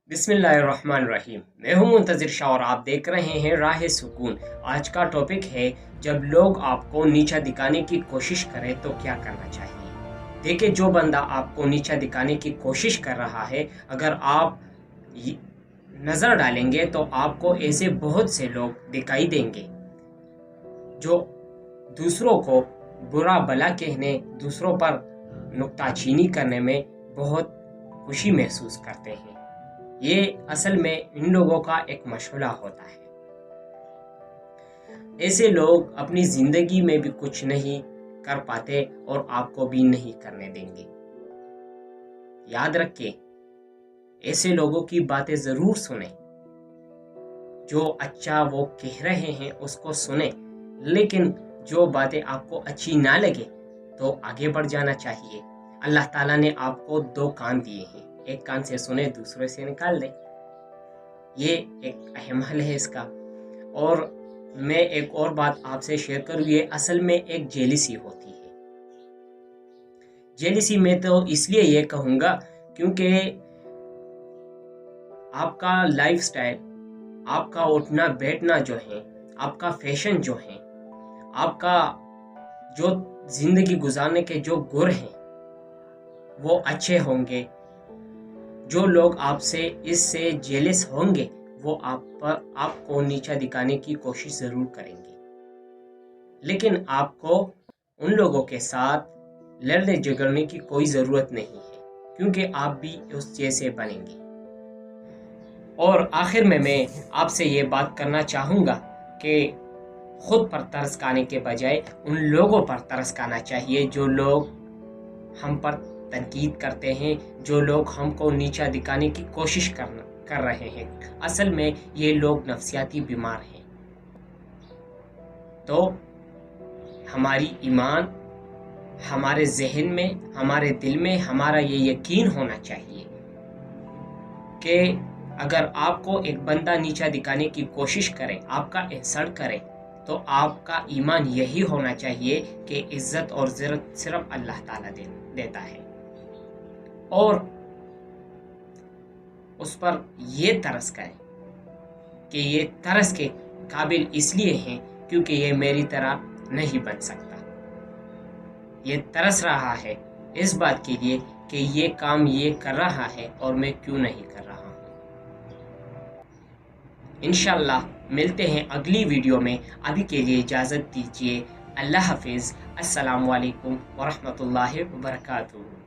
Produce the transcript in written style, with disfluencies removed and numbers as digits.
बिस्मिल्लाहिर्रहमानिर्रहीम। मैं हूं मुंतज़िर शाह और आप देख रहे हैं राह सुकून। आज का टॉपिक है, जब लोग आपको नीचा दिखाने की कोशिश करें तो क्या करना चाहिए। देखिए, जो बंदा आपको नीचा दिखाने की कोशिश कर रहा है, अगर आप नज़र डालेंगे तो आपको ऐसे बहुत से लोग दिखाई देंगे जो दूसरों को बुरा भला कहने, दूसरों पर नुक्ताचीनी करने में बहुत खुशी महसूस करते हैं। ये असल में इन लोगों का एक मशगला होता है। ऐसे लोग अपनी जिंदगी में भी कुछ नहीं कर पाते और आपको भी नहीं करने देंगे। याद रखें, ऐसे लोगों की बातें जरूर सुने। जो अच्छा वो कह रहे हैं उसको सुने, लेकिन जो बातें आपको अच्छी ना लगे तो आगे बढ़ जाना चाहिए। अल्लाह ताला ने आपको दो कान दिए हैं, एक कान से सुने, दूसरे से निकाल दे। ये एक अहम हल है इसका। और मैं एक और बात आपसे शेयर करूँ, ये असल में एक जेलिसी होती है। जेलिसी में तो इसलिए ये कहूँगा क्योंकि आपका लाइफस्टाइल, आपका उठना बैठना जो है, आपका फैशन जो है, आपका जो जिंदगी गुजारने के जो गुर हैं वो अच्छे होंगे। जो लोग आपसे इससे जेलस होंगे वो आपको नीचा दिखाने की कोशिश जरूर करेंगे, लेकिन आपको उन लोगों के साथ लड़ने झगड़ने की कोई ज़रूरत नहीं है, क्योंकि आप भी उस जैसे बनेंगे। और आखिर में मैं आपसे ये बात करना चाहूँगा कि खुद पर तरस खाने के बजाय उन लोगों पर तरस खाना चाहिए जो लोग हम पर तनकीद करते हैं, जो लोग हमको नीचा दिखाने की कोशिश कर रहे हैं। असल में ये लोग नफ्सियाती बीमार हैं। तो हमारी ईमान, हमारे जहन में, हमारे दिल में हमारा ये यकीन होना चाहिए कि अगर आपको एक बंदा नीचा दिखाने की कोशिश करे, आपका इंसल्ट करे, तो आपका ईमान यही होना चाहिए कि इज्जत और ज़िरत सिर्फ अल्लाह ताला देता है। और उस पर ये तरस करें कि ये तरस के काबिल इसलिए हैं क्योंकि ये मेरी तरह नहीं बन सकता। ये तरस रहा है इस बात के लिए कि ये काम ये कर रहा है और मैं क्यों नहीं कर रहा हूँ। इंशाल्लाह मिलते हैं अगली वीडियो में। अभी के लिए इजाज़त दीजिए। अल्लाह हाफिज़। अस्सलामु अलैकुम वरहमतुल्लाहि वबरकातुहू।